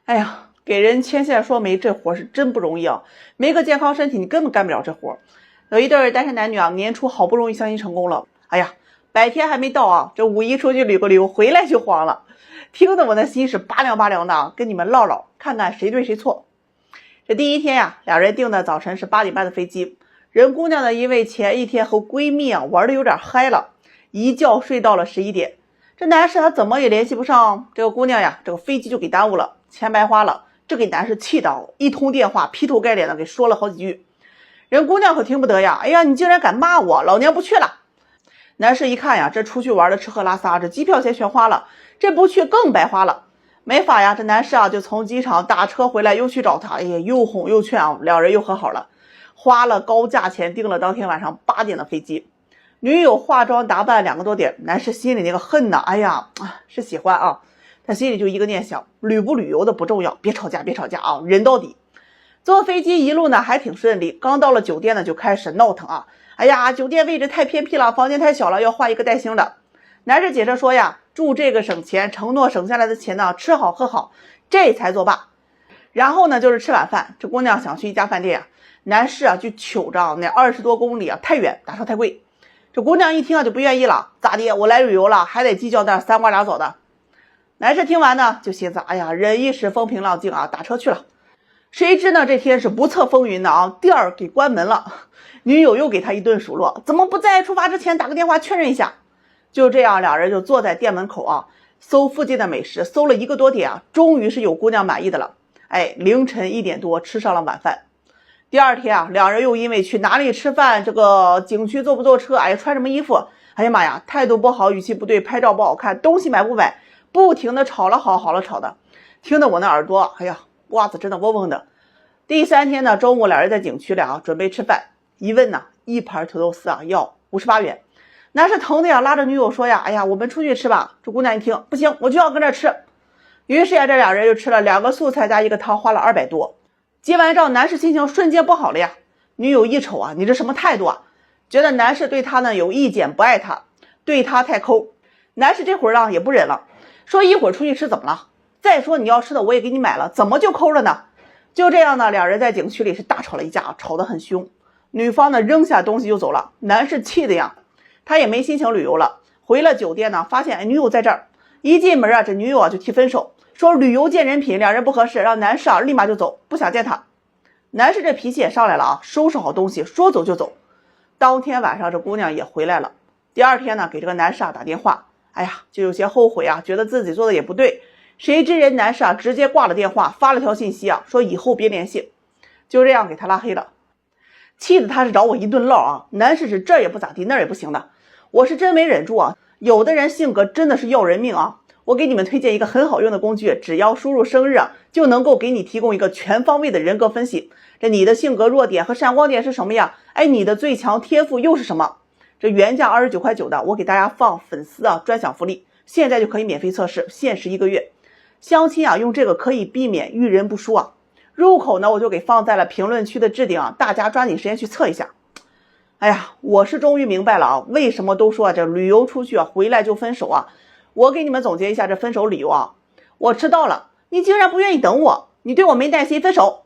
哎呀，给人牵线说媒这活是真不容易啊！没个健康身体，你根本干不了这活。有一对单身男女啊，年初好不容易相亲成功了，哎呀，百天还没到啊，这五一出去旅个游，回来就黄了。听得我那心是拔凉拔凉的啊，跟你们唠唠，看看谁对谁错。这第一天呀，俩人定的早晨是8点半的飞机。人姑娘呢，因为前一天和闺蜜啊玩的有点嗨了，一觉睡到了11点。这男士他怎么也联系不上这个姑娘呀，这个飞机就给耽误了，钱白花了。这给男士气的，一通电话劈头盖脸的给说了好几句。人姑娘可听不得呀，哎呀，你竟然敢骂我，老娘不去了。男士一看呀，这出去玩的吃喝拉撒，这机票钱全花了，这不去更白花了。没法呀，这男士啊就从机场打车回来，又去找她，哎呀，又哄又劝啊，两人又和好了，花了高价钱订了当天晚上8点的飞机。女友化妆打扮2个多点，男士心里那个恨呐，哎呀，是喜欢啊，他心里就一个念想，旅不旅游的不重要，别吵架别吵架啊，忍到底。坐飞机一路呢还挺顺利，刚到了酒店呢就开始闹腾啊，哎呀，酒店位置太偏僻了，房间太小了，要换一个带星的。男士解释说呀，住这个省钱，承诺省下来的钱呢吃好喝好，这才作罢。然后呢就是吃晚饭，这姑娘想去一家饭店呀，男士啊就糗着那20多公里啊太远，打车太贵。这姑娘一听啊就不愿意了，咋的？我来旅游了，还得计较那3瓜2枣的。男士听完呢就寻思，哎呀，忍一时风平浪静啊，打车去了。谁知呢这天是不测风云的啊，店儿给关门了。女友又给他一顿数落，怎么不在出发之前打个电话确认一下？就这样，俩人就坐在店门口啊，搜附近的美食，搜了1个多点啊，终于是有姑娘满意的了。哎，凌晨1点多吃上了晚饭。第二天啊，两人又因为去哪里吃饭，这个景区坐不坐车，哎，穿什么衣服，哎呀妈呀，态度不好，语气不对，拍照不好看，东西买不买，不停的吵了好了吵的，听得我那耳朵，哎呀，瓜子真的嗡嗡的。第3天呢，中午俩人在景区里啊准备吃饭，一问呢，一盘土豆丝啊要58元。男士疼的呀，拉着女友说呀，哎呀，我们出去吃吧。这姑娘一听，不行，我就要跟这吃。于是呀，这俩人就吃了2个素菜加1个汤，花了200多。结完账，男士心情瞬间不好了呀。女友一瞅啊，你这什么态度啊？觉得男士对他呢有意见，不爱他，对他太抠。男士这会儿啊也不忍了，说一会儿出去吃怎么了？再说你要吃的我也给你买了，怎么就抠了呢？就这样呢，两人在景区里是大吵了一架，吵得很凶。女方呢扔下东西就走了，男士气的呀，他也没心情旅游了。回了酒店呢，发现女友在这儿，一进门啊，这女友啊就提分手。说旅游见人品，两人不合适，让男士啊立马就走，不想见他。男士这脾气也上来了啊，收拾好东西说走就走。当天晚上这姑娘也回来了。第2天呢给这个男士啊打电话，哎呀就有些后悔啊，觉得自己做的也不对。谁知人男士啊直接挂了电话，发了条信息啊，说以后别联系，就这样给他拉黑了。气得他是找我一顿唠啊，男士是这也不咋地，那也不行的。我是真没忍住啊，有的人性格真的是要人命啊。我给你们推荐一个很好用的工具，只要输入生日啊，就能够给你提供一个全方位的人格分析。这你的性格弱点和闪光点是什么呀？哎，你的最强天赋又是什么？这原价29.9的，我给大家放粉丝啊专享福利，现在就可以免费测试，限时1个月。相亲啊，用这个可以避免遇人不淑啊。入口呢，我就给放在了评论区的置顶啊，大家抓紧时间去测一下。哎呀，我是终于明白了啊，为什么都说这旅游出去啊，回来就分手啊。我给你们总结一下这分手理由啊，我迟到了，你竟然不愿意等我，你对我没耐心，分手。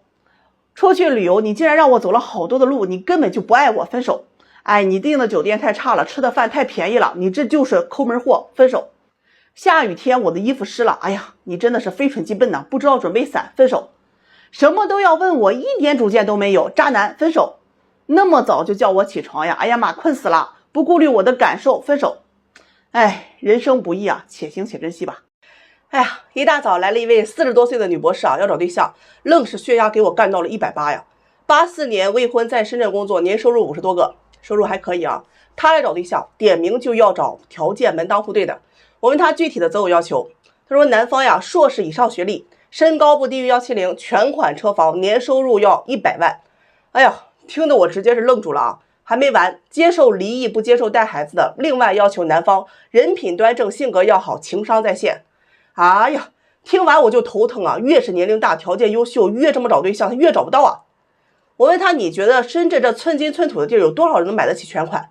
出去旅游，你竟然让我走了好多的路，你根本就不爱我，分手。哎，你订的酒店太差了，吃的饭太便宜了，你这就是抠门货，分手。下雨天我的衣服湿了，哎呀，你真的是非蠢即笨呐，不知道准备伞，分手。什么都要问我，一点主见都没有，渣男，分手。那么早就叫我起床呀，哎呀妈，困死了，不顾虑我的感受，分手。哎，人生不易啊，且行且珍惜吧。哎呀，一大早来了一位40多岁的女博士啊，要找对象，愣是血压给我干到了180呀。84年未婚，在深圳工作，年收入50多个，收入还可以啊。他来找对象，点名就要找条件门当户对的。我问他具体的择偶要求，他说男方呀硕士以上学历，身高不低于170，全款车房，年收入要100万。哎呀，听得我直接是愣住了啊。还没完，接受离异不接受带孩子的，另外要求男方人品端正，性格要好，情商在线。哎呀，听完我就头疼啊，越是年龄大条件优秀，越这么找对象他越找不到啊。我问他，你觉得深圳这寸金寸土的地儿有多少人能买得起全款？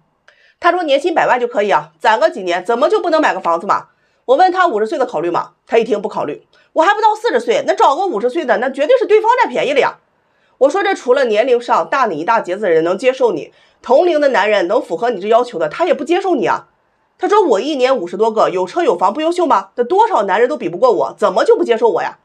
他说年薪100万就可以啊，攒个几年怎么就不能买个房子嘛？我问他50岁的考虑吗？他一听不考虑。我还不到40岁，那找个50岁的，那绝对是对方占便宜了呀。我说这除了年龄上大你一大截子的人能接受你，同龄的男人能符合你这要求的，他也不接受你啊。他说我一年50多个，有车有房不优秀吗？那多少男人都比不过我，怎么就不接受我呀？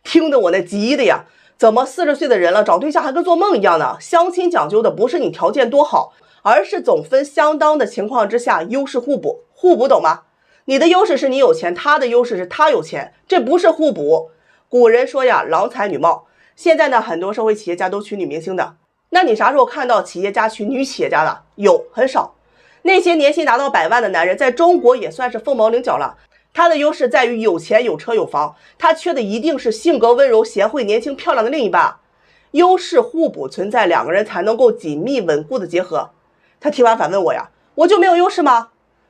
听得我那急的呀，怎么40岁的人了找对象还跟做梦一样呢？相亲讲究的不是你条件多好，而是总分相当的情况之下优势互补，互补懂吗？你的优势是你有钱，他的优势是他有钱，这不是互补。古人说呀，郎才女貌，现在呢很多社会企业家都娶女明星的，那你啥时候看到企业家娶女企业家的？有，很少。那些年薪达到100万的男人在中国也算是凤毛麟角了，他的优势在于有钱有车有房，他缺的一定是性格温柔贤惠年轻漂亮的另一半。优势互补存在，两个人才能够紧密稳固的结合。他听完反问我呀，我就没有优势吗？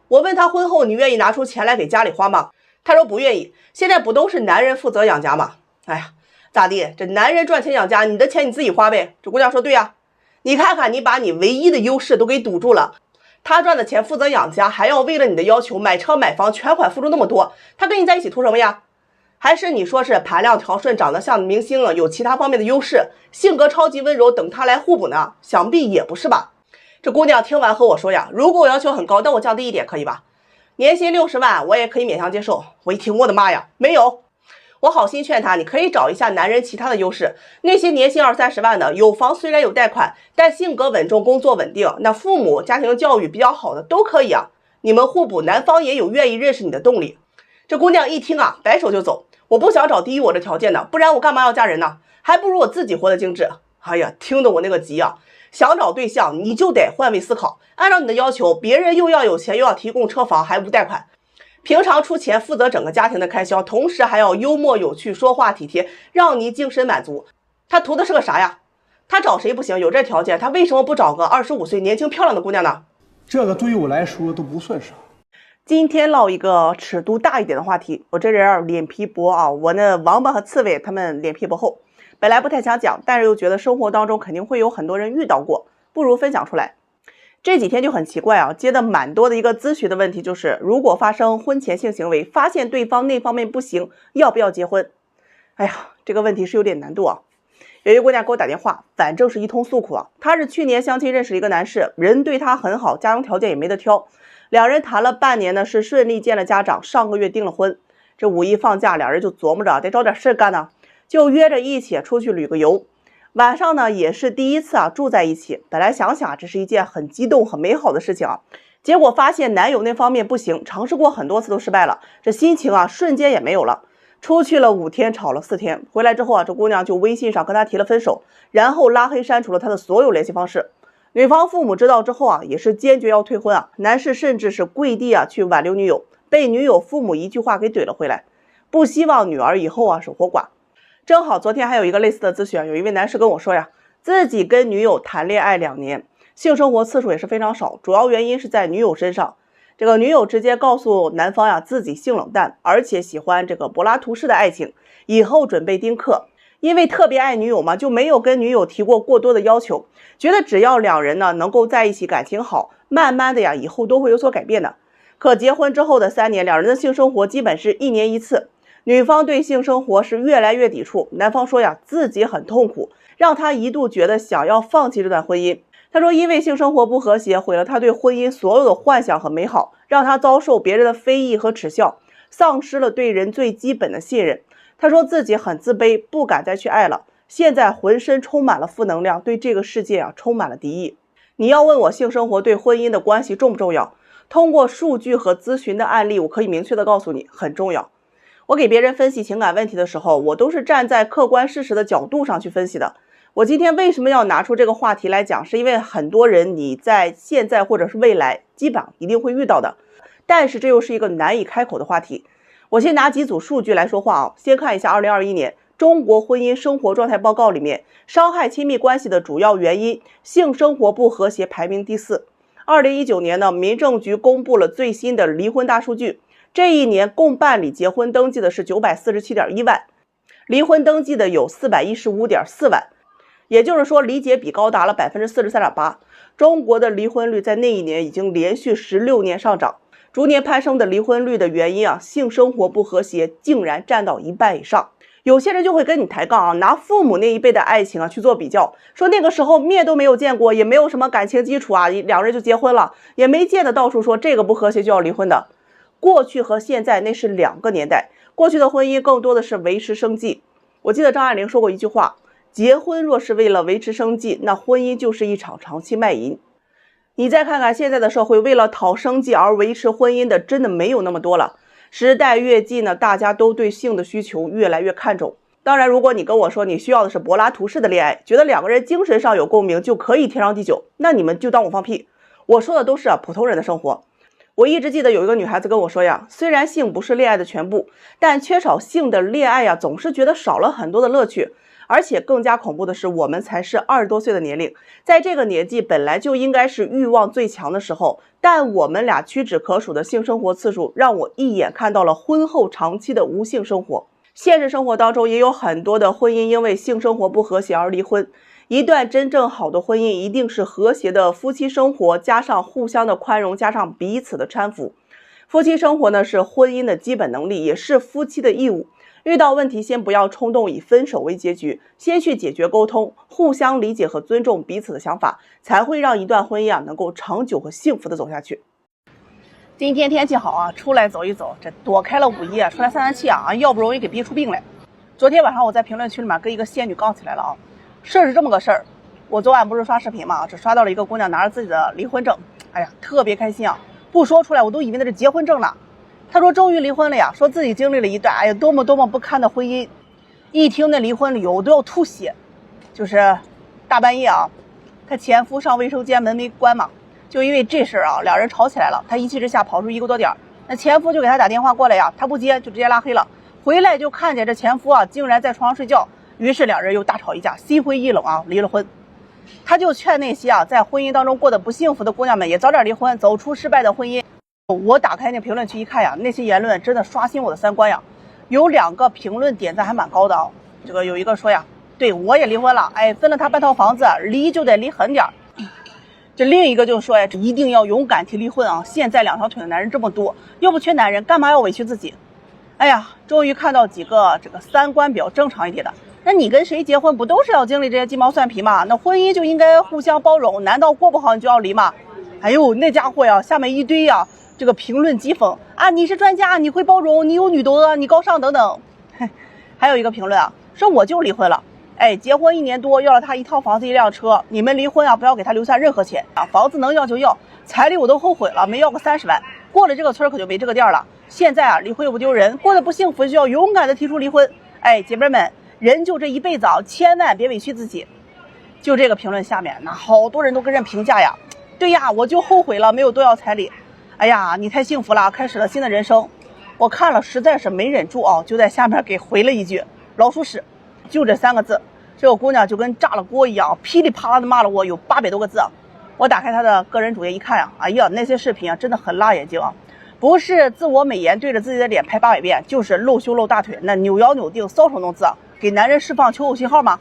我问他婚后你愿意拿出钱来给家里花吗？他说不愿意，现在不都是男人负责养家吗？哎呀，咋地？这男人赚钱养家，你的钱你自己花呗。这姑娘说对呀，你看看你把你唯一的优势都给堵住了。他赚的钱负责养家，还要为了你的要求买车买房，全款付出那么多，他跟你在一起图什么呀？还是你说是盘量调顺，长得像明星了，有其他方面的优势，性格超级温柔，等他来互补呢？想必也不是吧。这姑娘听完和我说呀，如果我要求很高，但我降低一点可以吧？年薪60万我也可以勉强接受。我一听，我的妈呀，没有。我好心劝他，你可以找一下男人其他的优势，那些年薪20-30万的，有房虽然有贷款，但性格稳重，工作稳定，那父母家庭教育比较好的都可以啊。你们互补，男方也有愿意认识你的动力。这姑娘一听啊，摆手就走。我不想找低于我这条件的，不然我干嘛要嫁人呢？还不如我自己活得精致。哎呀，听得我那个急啊！想找对象你就得换位思考，按照你的要求，别人又要有钱，又要提供车房，还无贷款，平常出钱负责整个家庭的开销，同时还要幽默有趣，说话体贴，让你精神满足。他图的是个啥呀？他找谁不行？有这条件，他为什么不找个25岁年轻漂亮的姑娘呢？这个对于我来说都不算啥。今天唠一个尺度大一点的话题。我这人脸皮薄啊，我那王八和刺猬他们脸皮不厚，本来不太想讲，但是又觉得生活当中肯定会有很多人遇到过，不如分享出来。这几天就很奇怪啊，接的蛮多的一个咨询的问题就是，如果发生婚前性行为，发现对方那方面不行，要不要结婚？哎呀，这个问题是有点难度啊。有一个姑娘给我打电话，反正是一通诉苦啊。她是去年相亲认识一个男士，人对她很好，家庭条件也没得挑，两人谈了半年呢，是顺利见了家长，上个月订了婚。这5一放假，两人就琢磨着得找点事干呢，就约着一起出去旅个游。晚上呢也是第一次住在一起，本来想想这是一件很激动很美好的事情啊，结果发现男友那方面不行，尝试过很多次都失败了，这心情瞬间也没有了。出去了5天，吵了4天，回来之后这姑娘就微信上跟他提了分手，然后拉黑删除了他的所有联系方式。女方父母知道之后也是坚决要退婚男士甚至是跪地去挽留女友，被女友父母一句话给怼了回来，不希望女儿以后守活寡。正好昨天还有一个类似的咨询，有一位男士跟我说呀，自己跟女友谈恋爱2年，性生活次数也是非常少，主要原因是在女友身上。这个女友直接告诉男方自己性冷淡，而且喜欢这个柏拉图式的爱情，以后准备丁克。因为特别爱女友嘛，就没有跟女友提过过多的要求，觉得只要两人能够在一起，感情好，慢慢的以后都会有所改变的。可结婚之后的3年，两人的性生活基本是1年1次。女方对性生活是越来越抵触，男方说自己很痛苦，让他一度觉得想要放弃这段婚姻。他说因为性生活不和谐，毁了他对婚姻所有的幻想和美好，让他遭受别人的非议和耻笑，丧失了对人最基本的信任。他说自己很自卑，不敢再去爱了，现在浑身充满了负能量，对这个世界充满了敌意。你要问我性生活对婚姻的关系重不重要？通过数据和咨询的案例，我可以明确的告诉你，很重要。我给别人分析情感问题的时候，我都是站在客观事实的角度上去分析的。我今天为什么要拿出这个话题来讲，是因为很多人你在现在或者是未来基本上一定会遇到的，但是这又是一个难以开口的话题。我先拿几组数据来说话先看一下2021年中国婚姻生活状态报告里面，伤害亲密关系的主要原因，性生活不和谐排名第4。2019年呢，民政局公布了最新的离婚大数据，这一年共办理结婚登记的是947.1万，离婚登记的有415.4万，也就是说离结比高达了43.8%。中国的离婚率在那一年已经连续16年上涨，逐年攀升的离婚率的原因啊，性生活不和谐竟然占到1半以上。有些人就会跟你抬杠啊，拿父母那一辈的爱情啊去做比较，说那个时候面都没有见过，也没有什么感情基础啊，两人就结婚了，也没见得到处说这个不和谐就要离婚的。过去和现在那是2个年代，过去的婚姻更多的是维持生计。我记得张爱玲说过一句话，结婚若是为了维持生计，那婚姻就是一场长期卖淫。你再看看现在的社会，为了讨生计而维持婚姻的真的没有那么多了。时代越近呢，大家都对性的需求越来越看重。当然，如果你跟我说你需要的是柏拉图式的恋爱，觉得2个人精神上有共鸣就可以天长地久，那你们就当我放屁。我说的都是普通人的生活。我一直记得有一个女孩子跟我说呀，虽然性不是恋爱的全部，但缺少性的恋爱呀，总是觉得少了很多的乐趣。而且更加恐怖的是，我们才是20多岁的年龄，在这个年纪本来就应该是欲望最强的时候，但我们俩屈指可数的性生活次数，让我一眼看到了婚后长期的无性生活。现实生活当中也有很多的婚姻因为性生活不和谐而离婚。一段真正好的婚姻一定是和谐的夫妻生活，加上互相的宽容，加上彼此的搀扶。夫妻生活呢是婚姻的基本能力，也是夫妻的义务。遇到问题先不要冲动以分手为结局，先去解决沟通，互相理解和尊重彼此的想法，才会让一段婚姻能够长久和幸福的走下去。今天天气好啊，出来走一走，这躲开了5一出来散散气啊，要不容易给逼出病来。昨天晚上我在评论区里面跟一个仙女杠起来了啊。事儿是这么个事儿，我昨晚不是刷视频嘛，只刷到了一个姑娘拿着自己的离婚证，哎呀，特别开心啊，不说出来我都以为那是结婚证了。她说终于离婚了呀，说自己经历了一段哎呀多么不堪的婚姻。一听那离婚理由我都要吐血。就是大半夜啊，她前夫上卫生间门没关嘛，就因为这事儿啊，两人吵起来了。她一气之下跑出1个多点，那前夫就给她打电话过来呀，她不接就直接拉黑了。回来就看见这前夫啊竟然在床上睡觉，于是两人又大吵一架，心灰意冷啊，离了婚。她就劝那些啊在婚姻当中过得不幸福的姑娘们也早点离婚，走出失败的婚姻。我打开那评论区一看呀，那些言论真的刷新我的3观呀。有2个评论点赞还蛮高的啊。这个有一个说呀，对我也离婚了，哎，分了他半套房子，离就得离狠点。这另一个就说呀，一定要勇敢提离婚啊！现在2条腿的男人这么多，又不缺男人，干嘛要委屈自己？哎呀，终于看到几个这个3观比较正常一点的。那你跟谁结婚不都是要经历这些鸡毛蒜皮吗？那婚姻就应该互相包容，难道过不好你就要离吗？哎呦，那家伙呀，下面一堆呀。这个评论讥讽啊，你是专家，你会包容，你有女德，你高尚等等。还有一个评论啊，说我就离婚了，哎，结婚1年多，要了他1套房子1辆车，你们离婚啊，不要给他留下任何钱啊，房子能要就要，彩礼我都后悔了，没要个30万，过了这个村可就没这个店了。现在啊，离婚又不丢人，过得不幸福就要勇敢的提出离婚。哎，姐妹们，人就这一辈子啊，千万别委屈自己。就这个评论下面，那好多人都跟人评价呀，对呀，我就后悔了，没有多要彩礼。哎呀，你太幸福了，开始了新的人生。我看了实在是没忍住啊，就在下面给回了一句老鼠屎，就这3个字。这个姑娘就跟炸了锅一样，噼里啪啦的骂了我有800多个字啊。我打开她的个人主页一看啊，哎呀，那些视频啊真的很辣眼睛啊，不是自我美颜对着自己的脸拍800遍，就是露胸露大腿，那扭腰扭腚搔首弄姿啊，给男人释放求偶信号吗？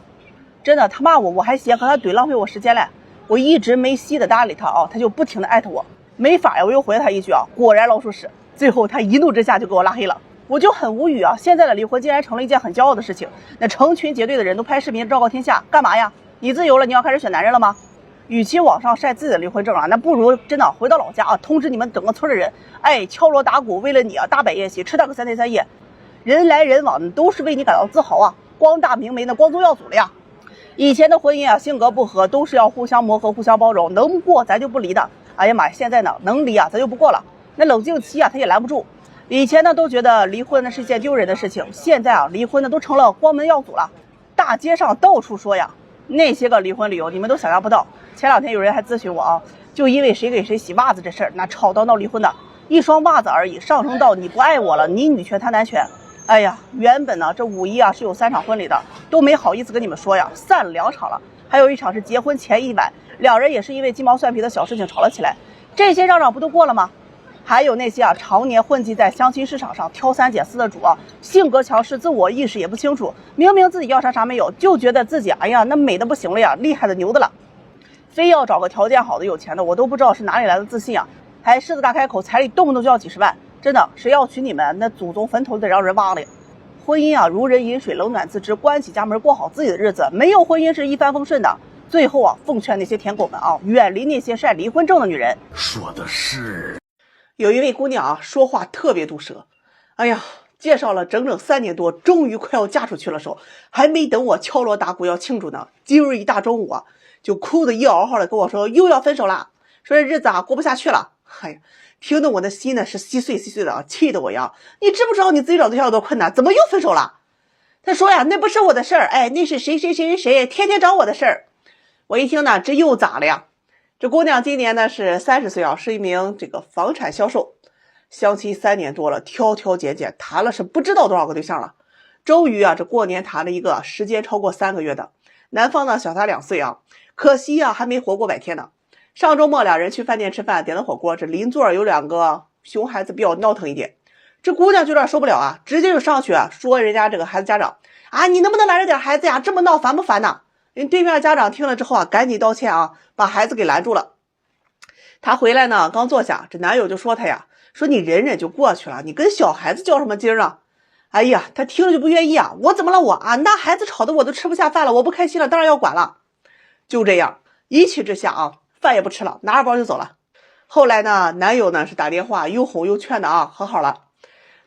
真的，他骂我还嫌和他怼浪费我时间嘞。我一直没稀的搭理他啊，他就不停的艾特我。没法呀，我又回了他一句啊，果然老鼠屎。最后他一怒之下就给我拉黑了，我就很无语啊。现在的离婚竟然成了一件很骄傲的事情，那成群结队的人都拍视频昭告天下，干嘛呀？你自由了，你要开始选男人了吗？与其网上晒自己的离婚证啊，那不如真的回到老家啊，通知你们整个村的人，哎，敲锣打鼓，为了你啊，大摆宴席，吃到个3天3夜，人来人往，都是为你感到自豪啊，光大明媒，那光宗耀祖了呀。以前的婚姻啊，性格不合都是要互相磨合、互相包容，能不过咱就不离的。哎呀妈呀，现在呢能离啊咱就不过了，那冷静期啊他也拦不住。以前呢都觉得离婚呢是一件丢人的事情，现在啊离婚呢都成了光门耀祖了，大街上到处说呀。那些个离婚理由你们都想象不到。前2天有人还咨询我啊，就因为谁给谁洗袜子这事儿，那吵到闹离婚的，1双袜子而已，上升到你不爱我了，你女权他男权。哎呀，原本呢这5一啊是有3场婚礼的，都没好意思跟你们说呀，散了2场了，还有1场是结婚前一晚，两人也是因为鸡毛蒜皮的小事情吵了起来，这些嚷嚷不都过了吗？还有那些啊常年混迹在相亲市场上挑3拣4的主啊，性格强势，自我意识也不清楚，明明自己要啥啥没有，就觉得自己哎呀那美的不行了呀，厉害的牛的了，非要找个条件好的有钱的，我都不知道是哪里来的自信啊。还狮子大开口，彩礼动不动就要几十万，真的，谁要娶你们，那祖宗坟头得让人挖了呀！婚姻啊，如人饮水，冷暖自知，关起家门过好自己的日子，没有婚姻是一帆风顺的。最后啊，奉劝那些舔狗们啊，远离那些晒离婚证的女人。说的是。有一位姑娘啊，说话特别毒舌，哎呀，介绍了整整3年多，终于快要嫁出去了时候，还没等我敲锣打鼓要庆祝呢，今儿一大中午啊，就哭得一嗷嗷的跟我说又要分手了，说这日子啊过不下去了。哎呀，听得我的心呢是稀碎稀碎的啊，气得我呀，你知不知道你自己找对象有多困难？怎么又分手了？他说呀，那不是我的事儿，哎，那是谁谁谁谁谁天天找我的事儿。我一听呢，这又咋了呀？这姑娘今年呢是30岁啊，是一名这个房产销售，相亲3年多了，挑挑拣拣，谈了是不知道多少个对象了。终于啊，这过年谈了一个时间超过3个月的，男方呢小她2岁啊，可惜啊还没活过100天呢。上周末2人去饭店吃饭，点了火锅，这邻座有2个熊孩子比较闹腾一点，这姑娘就有点受不了啊，直接就上去啊说人家这个孩子家长啊，你能不能拦着点孩子呀？这么闹烦不烦呢？人对面家长听了之后啊，赶紧道歉啊，把孩子给拦住了。他回来呢，刚坐下，这男友就说他呀，说你忍忍就过去了，你跟小孩子较什么劲啊？哎呀，他听了就不愿意啊，我怎么了我啊？那孩子吵得我都吃不下饭了，我不开心了，当然要管了。就这样，一气之下啊，饭也不吃了，拿着包就走了。后来呢，男友呢是打电话又哄又劝的啊，和好了。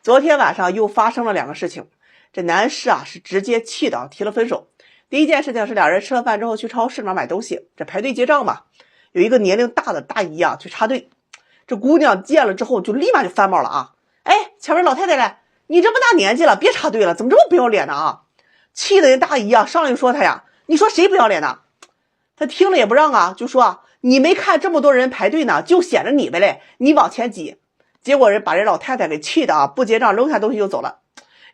昨天晚上又发生了2个事情，这男士啊是直接气的提了分手。第一件事情是2人吃了饭之后去超市里面买东西，这排队结账嘛，有一个年龄大的大姨啊去插队，这姑娘见了之后就立马就翻冒了啊，哎，前面老太太来，你这么大年纪了别插队了，怎么这么不要脸呢啊？气的人大姨啊上来就说他呀，你说谁不要脸呢？他听了也不让啊，就说啊，你没看这么多人排队呢，就显着你呗嘞，你往前挤。结果把人老太太给气的啊，不结账扔下东西就走了。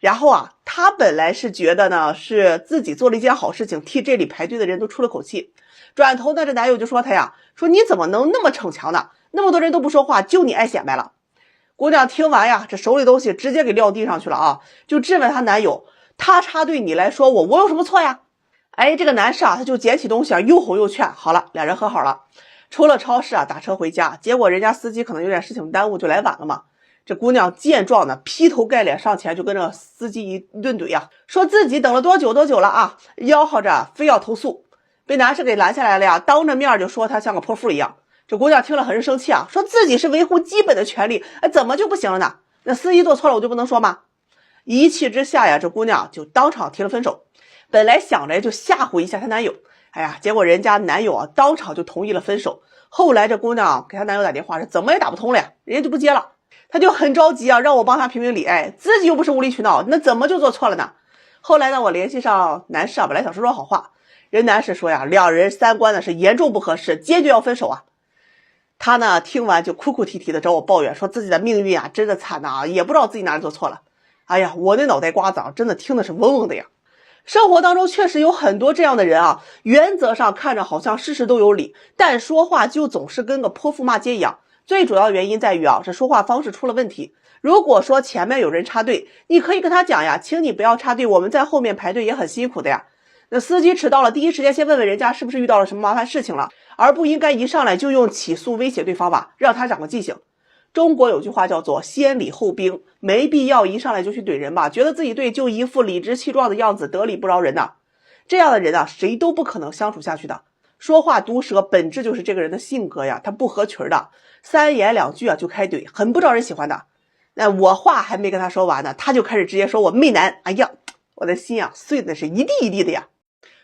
然后啊，他本来是觉得呢是自己做了一件好事情，替这里排队的人都出了口气。转头呢，这男友就说他呀，说你怎么能那么逞强呢？那么多人都不说话，就你爱显摆了。姑娘听完呀，这手里东西直接给撂地上去了啊，就质问她男友，他插队你来说我有什么错呀？哎，这个男士啊，他就捡起东西啊，又哄又劝，好了，2人和好了。出了超市啊，打车回家，结果人家司机可能有点事情耽误，就来晚了嘛。这姑娘见状呢，劈头盖脸上前就跟这个司机一顿怼呀，说自己等了多久了啊，吆喝着非要投诉，被男士给拦下来了呀，当着面就说他像个泼妇一样。这姑娘听了很是生气啊，说自己是维护基本的权利，哎，怎么就不行了呢？那司机做错了我就不能说吗？一气之下呀，这姑娘就当场提了分手。本来想着就吓唬一下她男友，哎呀，结果人家男友啊当场就同意了分手。后来这姑娘给她男友打电话是怎么也打不通了呀，人家就不接了。他就很着急啊，让我帮他评评理，哎，自己又不是无理取闹，那怎么就做错了呢？后来呢，我联系上男士啊，本来想说说好话，人男士说呀，2人3观呢是严重不合适，坚决要分手啊。他呢听完就哭哭啼啼的找我抱怨，说自己的命运啊真的惨呐，也不知道自己哪里做错了。哎呀，我那脑袋瓜子啊，真的听的是嗡嗡的呀。生活当中确实有很多这样的人啊，原则上看着好像事事都有理，但说话就总是跟个泼妇骂街一样。最主要原因在于啊，这说话方式出了问题。如果说前面有人插队，你可以跟他讲呀，请你不要插队，我们在后面排队也很辛苦的呀。那司机迟到了，第一时间先问问人家是不是遇到了什么麻烦事情了，而不应该一上来就用起诉威胁对方吧，让他长个记性。中国有句话叫做先礼后兵，没必要一上来就去怼人吧，觉得自己对就一副理直气壮的样子，得理不饶人呐。这样的人啊，谁都不可能相处下去的。说话毒舌本质就是这个人的性格呀，他不合群的，3言2句啊就开怼，很不招人喜欢的。那我话还没跟他说完呢，他就开始直接说我媚男，哎呀，我的心啊碎的是一地一地的呀。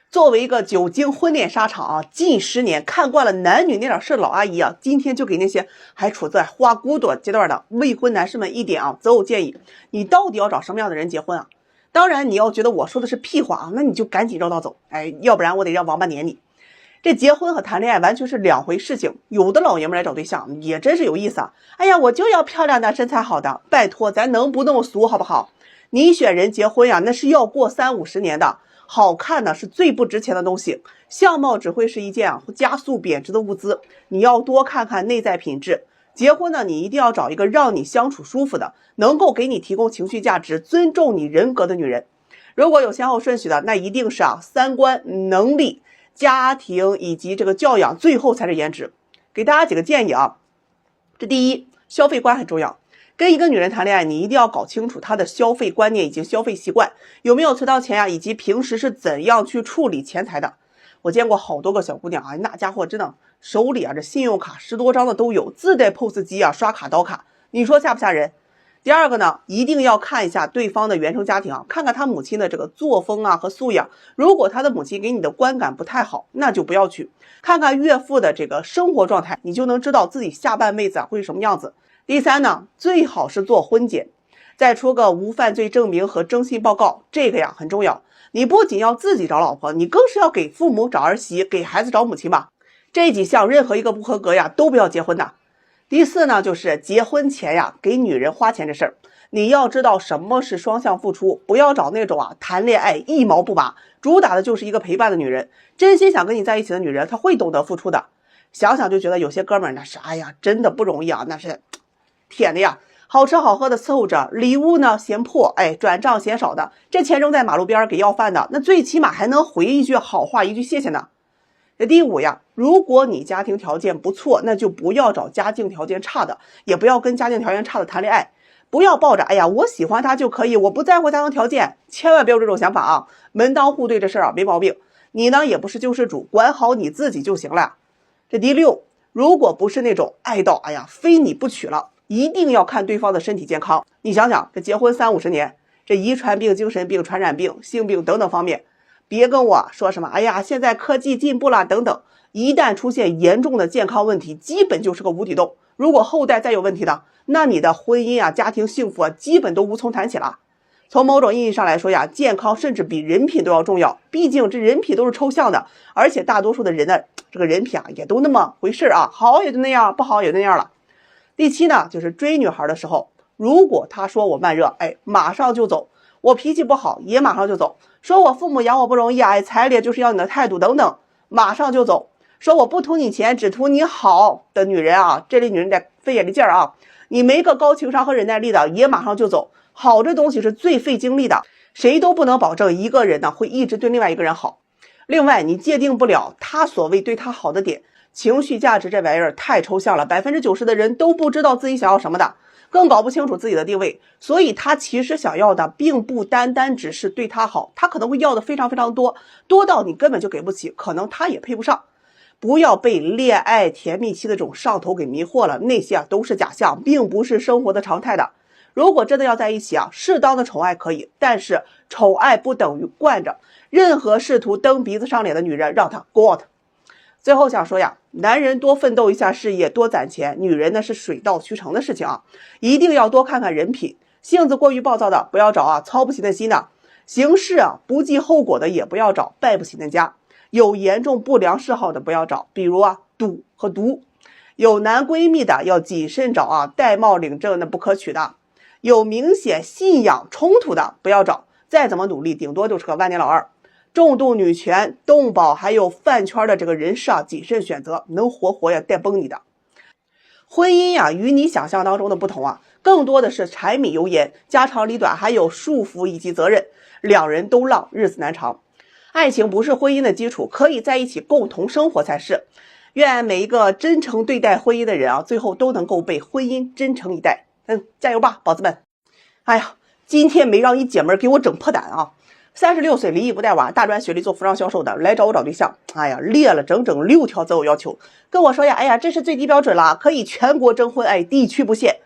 作为一个久经婚恋沙场啊，近10年看惯了男女那点事的老阿姨啊，今天就给那些还处在花骨朵阶段的未婚男士们一点择偶建议，你到底要找什么样的人结婚啊？当然你要觉得我说的是屁话啊，那你就赶紧绕道走，哎，要不然我得让王八撵你。这结婚和谈恋爱完全是2回事情，有的老爷们来找对象也真是有意思啊！哎呀，我就要漂亮的身材好的，拜托咱能不那么俗好不好？你选人结婚呀，那是要过30-50年的，好看呢是最不值钱的东西，相貌只会是一件加速贬值的物资，你要多看看内在品质。结婚呢，你一定要找一个让你相处舒服的，能够给你提供情绪价值，尊重你人格的女人。如果有先后顺序的，那一定是3观、能力、家庭以及这个教养，最后才是颜值。给大家几个建议啊。这第一，消费观很重要。跟一个女人谈恋爱，你一定要搞清楚她的消费观念以及消费习惯，有没有存到钱呀，以及平时是怎样去处理钱财的。我见过好多个小姑娘啊，那家伙真的手里啊这信用卡10多张的都有，自带 POS 机啊，刷卡倒卡，你说吓不吓人？第二个呢，一定要看一下对方的原生家庭啊，看看他母亲的这个作风啊和素养。如果他的母亲给你的观感不太好，那就不要去。看看岳父的这个生活状态，你就能知道自己下半辈子啊会是什么样子。第三呢，最好是做婚检，再出个无犯罪证明和征信报告，这个呀很重要。你不仅要自己找老婆，你更是要给父母找儿媳，给孩子找母亲吧。这几项任何一个不合格呀，都不要结婚的。第四呢，就是结婚前呀，给女人花钱这事儿，你要知道什么是双向付出，不要找那种啊谈恋爱一毛不拔，主打的就是一个陪伴的女人。真心想跟你在一起的女人，她会懂得付出的。想想就觉得有些哥们儿那是，哎呀，真的不容易啊，那是天的呀，好吃好喝的伺候着，礼物呢嫌破，转账嫌少的，这钱扔在马路边给要饭的，那最起码还能回一句好话，一句谢谢呢。第五呀，如果你家庭条件不错，那就不要找家境条件差的，也不要跟家境条件差的谈恋爱。不要抱着哎呀我喜欢他就可以，我不在乎家庭条件，千万不要有这种想法啊！门当户对这事儿啊没毛病，你呢也不是救世主，管好你自己就行了。这第六，如果不是那种爱到哎呀非你不娶了，一定要看对方的身体健康。你想想，这结婚30-50年，这遗传病、精神病、传染病、性病等等方面，别跟我说什么哎呀现在科技进步了等等，一旦出现严重的健康问题，基本就是个无底洞。如果后代再有问题的，那你的婚姻啊家庭幸福啊基本都无从谈起了。从某种意义上来说呀，健康甚至比人品都要重要，毕竟这人品都是抽象的，而且大多数的人的这个人品啊也都那么回事啊，好也就那样，不好也就那样了。第七呢，就是追女孩的时候，如果她说我慢热，马上就走，我脾气不好也马上就走，说我父母养我不容易啊，彩礼就是要你的态度等等，马上就走。说我不图你钱，只图你好的女人啊，这类女人得费眼力劲儿啊，你没个高情商和忍耐力的也马上就走。好这东西是最费精力的，谁都不能保证一个人呢会一直对另外一个人好。另外你界定不了他所谓对他好的点，情绪价值这玩意儿太抽象了，90%的人都不知道自己想要什么的，更搞不清楚自己的定位，所以他其实想要的并不单单只是对他好，他可能会要的非常非常多，多到你根本就给不起，可能他也配不上。不要被恋爱甜蜜期的这种上头给迷惑了，那些都是假象，并不是生活的常态的。如果真的要在一起适当的宠爱可以，但是宠爱不等于惯着，任何试图蹬鼻子上脸的女人让她 go out。 最后想说呀，男人多奋斗一下事业，多攒钱，女人呢是水到渠成的事情啊，一定要多看看人品，性子过于暴躁的不要找操不起那心的，行事不计后果的也不要找，败不起那家，有严重不良嗜好的不要找，比如赌和毒，有男闺蜜的要谨慎找戴帽领证那不可取的，有明显信仰冲突的不要找，再怎么努力顶多就是个万年老二。重度女权、动保还有饭圈的这个人士谨慎选择，能活呀带崩你的。婚姻与你想象当中的不同更多的是柴米油盐、家长里短，还有束缚以及责任，两人都浪，日子难长。爱情不是婚姻的基础，可以在一起共同生活才是。愿每一个真诚对待婚姻的人最后都能够被婚姻真诚以待。加油吧，宝子们！哎呀，今天没让一姐们给我整破胆36岁离异不带娃，大专学历做服装销售的，来找我找对象。哎呀，列了整整6条择偶要求，跟我说呀，哎呀，这是最低标准了，可以全国征婚，地区不限。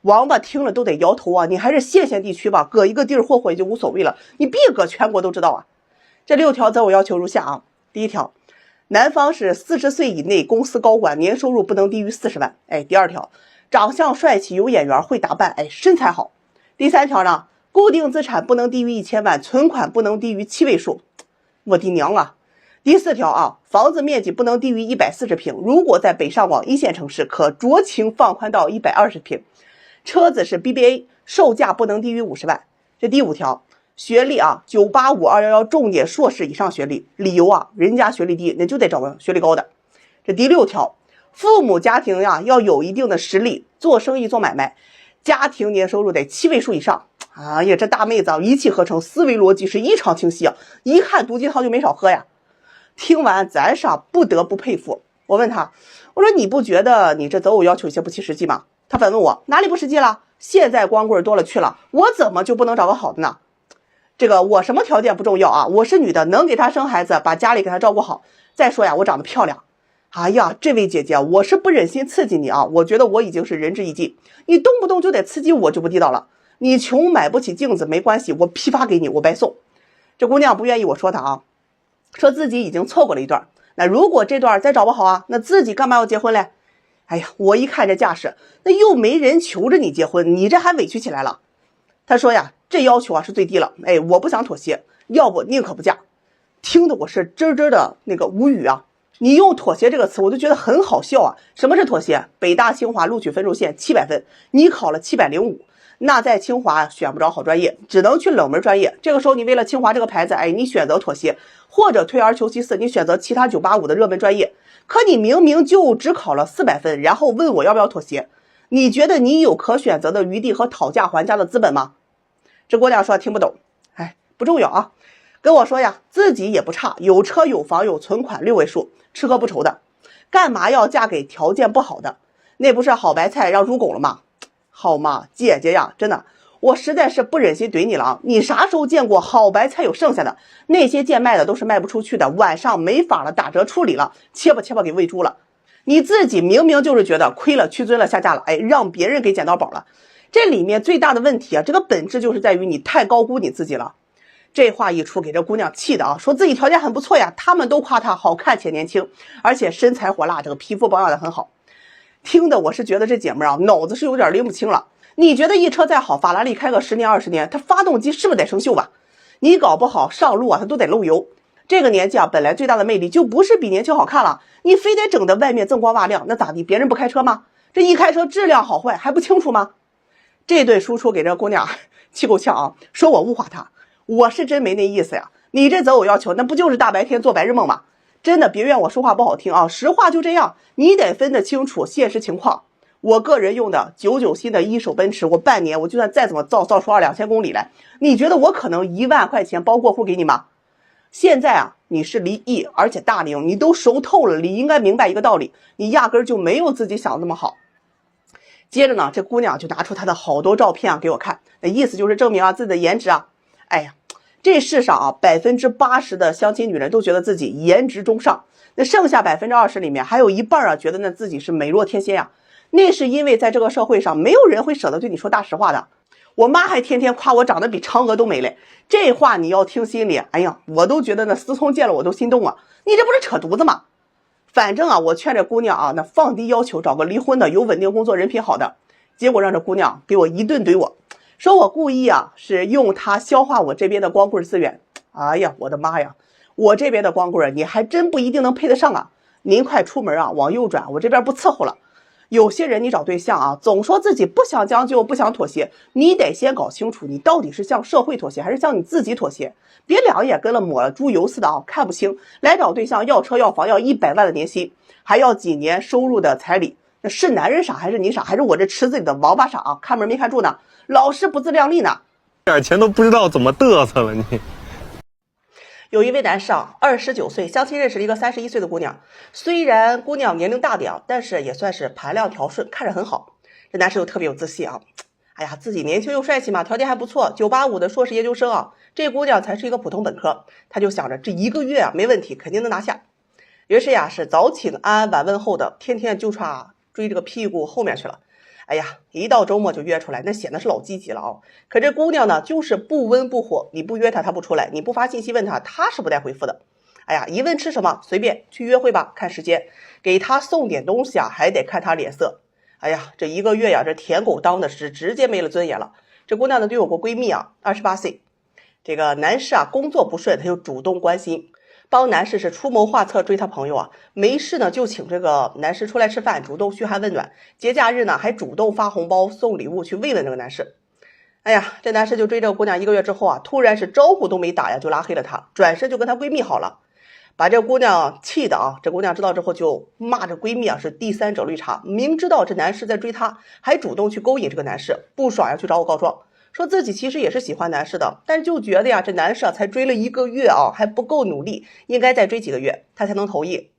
王八听了都得摇头你还是县地区吧，搁一个地儿霍霍也就无所谓了，你别搁全国都知道这6条择偶要求如下第一条，男方是40岁以内公司高管，年收入不能低于40万。第二条，长相帅气，有眼缘，会打扮，身材好。第三条呢，固定资产不能低于1000万，存款不能低于7位数。我的娘第四条房子面积不能低于140平，如果在北上广1线城市，可酌情放宽到120平。车子是 BBA， 售价不能低于50万。这第五条，学历985、211重点硕士以上学历，理由人家学历低，那就得找个学历高的。这第六条，父母家庭要有一定的实力，做生意做买卖，家庭年收入得7位数以上。哎呀，这大妹子一气呵成，思维逻辑是异常清晰一看毒鸡汤就没少喝呀。听完咱不得不佩服，我问他，我说你不觉得你这择偶要求有些不切实际吗？他反问我哪里不实际了？现在光棍多了去了，我怎么就不能找个好的呢？这个我什么条件不重要啊，我是女的，能给他生孩子，把家里给他照顾好。再说呀，我长得漂亮。哎呀，这位姐姐，我是不忍心刺激你啊，我觉得我已经是仁至义尽，你动不动就得刺激我就不地道了。你穷买不起镜子没关系，我批发给你，我白送。这姑娘不愿意我说她啊，说自己已经错过了一段，那如果这段再找不好啊，那自己干嘛要结婚嘞？哎呀，我一看这架势，那又没人求着你结婚，你这还委屈起来了。他说呀，这要求啊是最低了，哎，我不想妥协，要不宁可不嫁。听得我是真的那个无语啊。你用妥协这个词我就觉得很好笑啊。什么是妥协？北大清华录取分数线700分，你考了705，那在清华选不着好专业，只能去冷门专业。这个时候你为了清华这个牌子，哎，你选择妥协，或者退而求其次，你选择其他985的热门专业。可你明明就只考了400分，然后问我要不要妥协，你觉得你有可选择的余地和讨价还价的资本吗？这姑娘说听不懂，哎，不重要啊，跟我说呀，自己也不差，有车有房有存款6位数，吃喝不愁的，干嘛要嫁给条件不好的？那不是好白菜让猪拱了吗？好嘛，姐姐呀，真的，我实在是不忍心怼你了啊！你啥时候见过好白菜有剩下的？那些贱卖的都是卖不出去的，晚上没法了，打折处理了，切吧给喂猪了。你自己明明就是觉得亏了屈尊了下架了，哎，让别人给捡到宝了。这里面最大的问题啊，这个本质就是在于你太高估你自己了。这话一出，给这姑娘气的啊，说自己条件很不错呀，他们都夸她好看且年轻，而且身材火辣，这个皮肤保养的很好。听的我是觉得这姐们啊，脑子是有点拎不清了。你觉得一车再好，法拉利开个10年20年，它发动机是不是得生锈吧？你搞不好上路啊，它都得漏油。这个年纪啊，本来最大的魅力就不是比年轻好看了，你非得整的外面锃光瓦亮，那咋地？别人不开车吗？这一开车质量好坏还不清楚吗？这顿输出给这姑娘气够呛啊，说我物化她，我是真没那意思呀。你这择偶要求，那不就是大白天做白日梦吗？真的别怨我说话不好听啊，实话就这样，你得分得清楚现实情况。我个人用的99新的一手奔驰，我半年我就算再怎么造出2000公里来，你觉得我可能1万块钱包过户给你吗？现在啊，你是离异，而且大龄，你都熟透了，你应该明白一个道理，你压根就没有自己想的那么好。接着呢，这姑娘就拿出她的好多照片啊给我看，那意思就是证明啊自己的颜值啊。哎呀，这世上啊80%的相亲女人都觉得自己颜值中上，那剩下20%里面还有一半啊觉得呢自己是美若天仙呀。那是因为在这个社会上没有人会舍得对你说大实话的。我妈还天天夸我长得比嫦娥都美嘞，这话你要听心里，哎呀，我都觉得那思聪见了我都心动啊，你这不是扯犊子吗？反正啊，我劝这姑娘啊，那放低要求，找个离婚的，有稳定工作，人品好的。结果让这姑娘给我一顿怼我，说我故意啊是用她消化我这边的光棍资源。哎呀，我的妈呀，我这边的光棍你还真不一定能配得上啊！您快出门啊，往右转，我这边不伺候了。有些人你找对象啊，总说自己不想将就，不想妥协，你得先搞清楚你到底是向社会妥协还是向你自己妥协，别两眼跟了抹了猪油似的啊，看不清。来找对象要车要房要100万的年薪，还要几年收入的彩礼，那是男人傻还是你傻，还是我这池子里的王八傻啊？看门没看住呢，老是不自量力呢，点钱都不知道怎么嘚瑟了你。有一位男士啊，29岁，相亲认识了一个31岁的姑娘。虽然姑娘年龄大点啊，但是也算是盘量调顺，看着很好。这男士又特别有自信啊，哎呀，自己年轻又帅气嘛，条件还不错，985的硕士研究生啊。这姑娘才是一个普通本科，他就想着这1个月啊没问题，肯定能拿下。于是呀，是早请安晚问候的，天天就差追这个屁股后面去了。哎呀，一到周末就约出来，那显得是老积极了啊。可这姑娘呢，就是不温不火，你不约她，她不出来；你不发信息问她，她是不带回复的。哎呀，一问吃什么，随便去约会吧，看时间，给她送点东西啊，还得看她脸色。哎呀，这1个月呀，这舔狗当的是直接没了尊严了。这姑娘呢，就有个闺蜜啊，28岁，这个男士啊工作不顺，她就主动关心。帮男士是出谋划策追他朋友啊，没事呢就请这个男士出来吃饭，主动嘘寒问暖，节假日呢还主动发红包送礼物去慰问这个男士。哎呀，这男士就追这个姑娘1个月之后啊，突然是招呼都没打呀就拉黑了她，转身就跟她闺蜜好了，把这个姑娘气的啊。这姑娘知道之后就骂这闺蜜啊是第三者绿茶，明知道这男士在追她，还主动去勾引这个男士，不爽呀去找我告状。说自己其实也是喜欢男士的，但是就觉得呀，这男士啊才追了1个月啊，还不够努力，应该再追几个月他才能同意。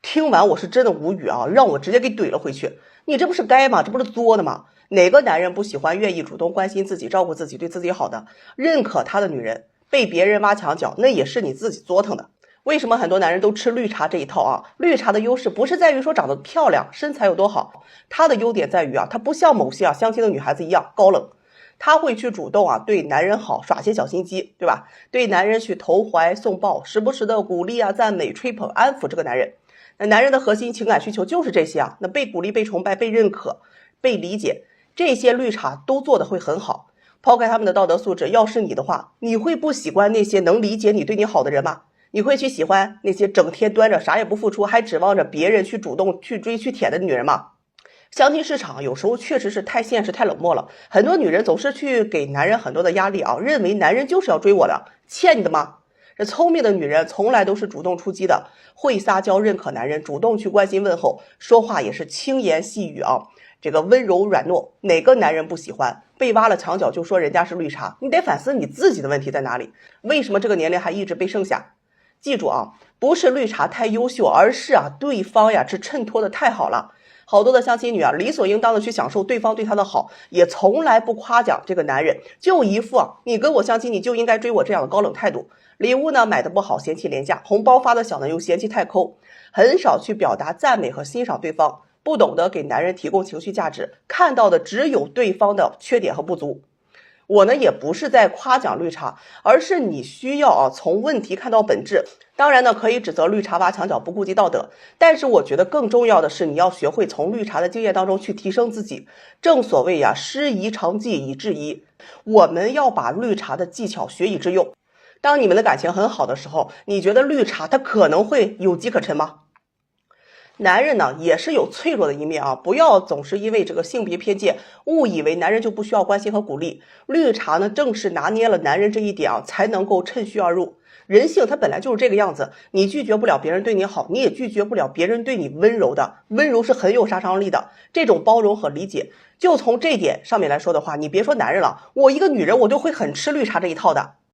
听完我是真的无语啊，让我直接给怼了回去。你这不是该吗？这不是作的吗？哪个男人不喜欢愿意主动关心自己、照顾自己、对自己好的、认可他的女人？被别人挖墙脚，那也是你自己作腾的。为什么很多男人都吃绿茶这一套啊？绿茶的优势不是在于说长得漂亮、身材有多好，它的优点在于啊，它不像某些相亲的女孩子一样高冷，她会去主动对男人好，耍些小心机，对吧？对男人去投怀送抱，时不时的鼓励赞美、吹捧、安抚这个男人。那男人的核心情感需求就是这些啊，那被鼓励、被崇拜、被认可、被理解，这些绿茶都做得会很好。抛开他们的道德素质，要是你的话，你会不喜欢那些能理解你、对你好的人吗？你会去喜欢那些整天端着啥也不付出，还指望着别人去主动去追去舔的女人吗？相亲市场有时候确实是太现实太冷漠了，很多女人总是去给男人很多的压力啊，认为男人就是要追我的，欠你的吗？这聪明的女人从来都是主动出击的，会撒娇认可男人，主动去关心问候，说话也是轻言细语啊，这个温柔软糯，哪个男人不喜欢？被挖了墙角就说人家是绿茶，你得反思你自己的问题在哪里？为什么这个年龄还一直被剩下？记住啊，不是绿茶太优秀，而是对方是衬托的太好了。好多的相亲女理所应当的去享受对方对她的好，也从来不夸奖这个男人，就一副你跟我相亲你就应该追我这样的高冷态度。礼物呢买的不好嫌弃廉价，红包发的小呢又嫌弃太抠，很少去表达赞美和欣赏对方，不懂得给男人提供情绪价值，看到的只有对方的缺点和不足。我呢也不是在夸奖绿茶，而是你需要从问题看到本质。当然呢可以指责绿茶挖墙脚不顾及道德，但是我觉得更重要的是你要学会从绿茶的经验当中去提升自己。正所谓师夷长技以制夷，我们要把绿茶的技巧学以致用。当你们的感情很好的时候，你觉得绿茶它可能会有机可乘吗？男人呢也是有脆弱的一面不要总是因为这个性别偏见误以为男人就不需要关心和鼓励。绿茶呢正是拿捏了男人这一点才能够趁虚而入。人性它本来就是这个样子，你拒绝不了别人对你好，你也拒绝不了别人对你温柔的，温柔是很有杀伤力的。这种包容和理解，就从这点上面来说的话，你别说男人了，我一个女人我都会很吃绿茶这一套的。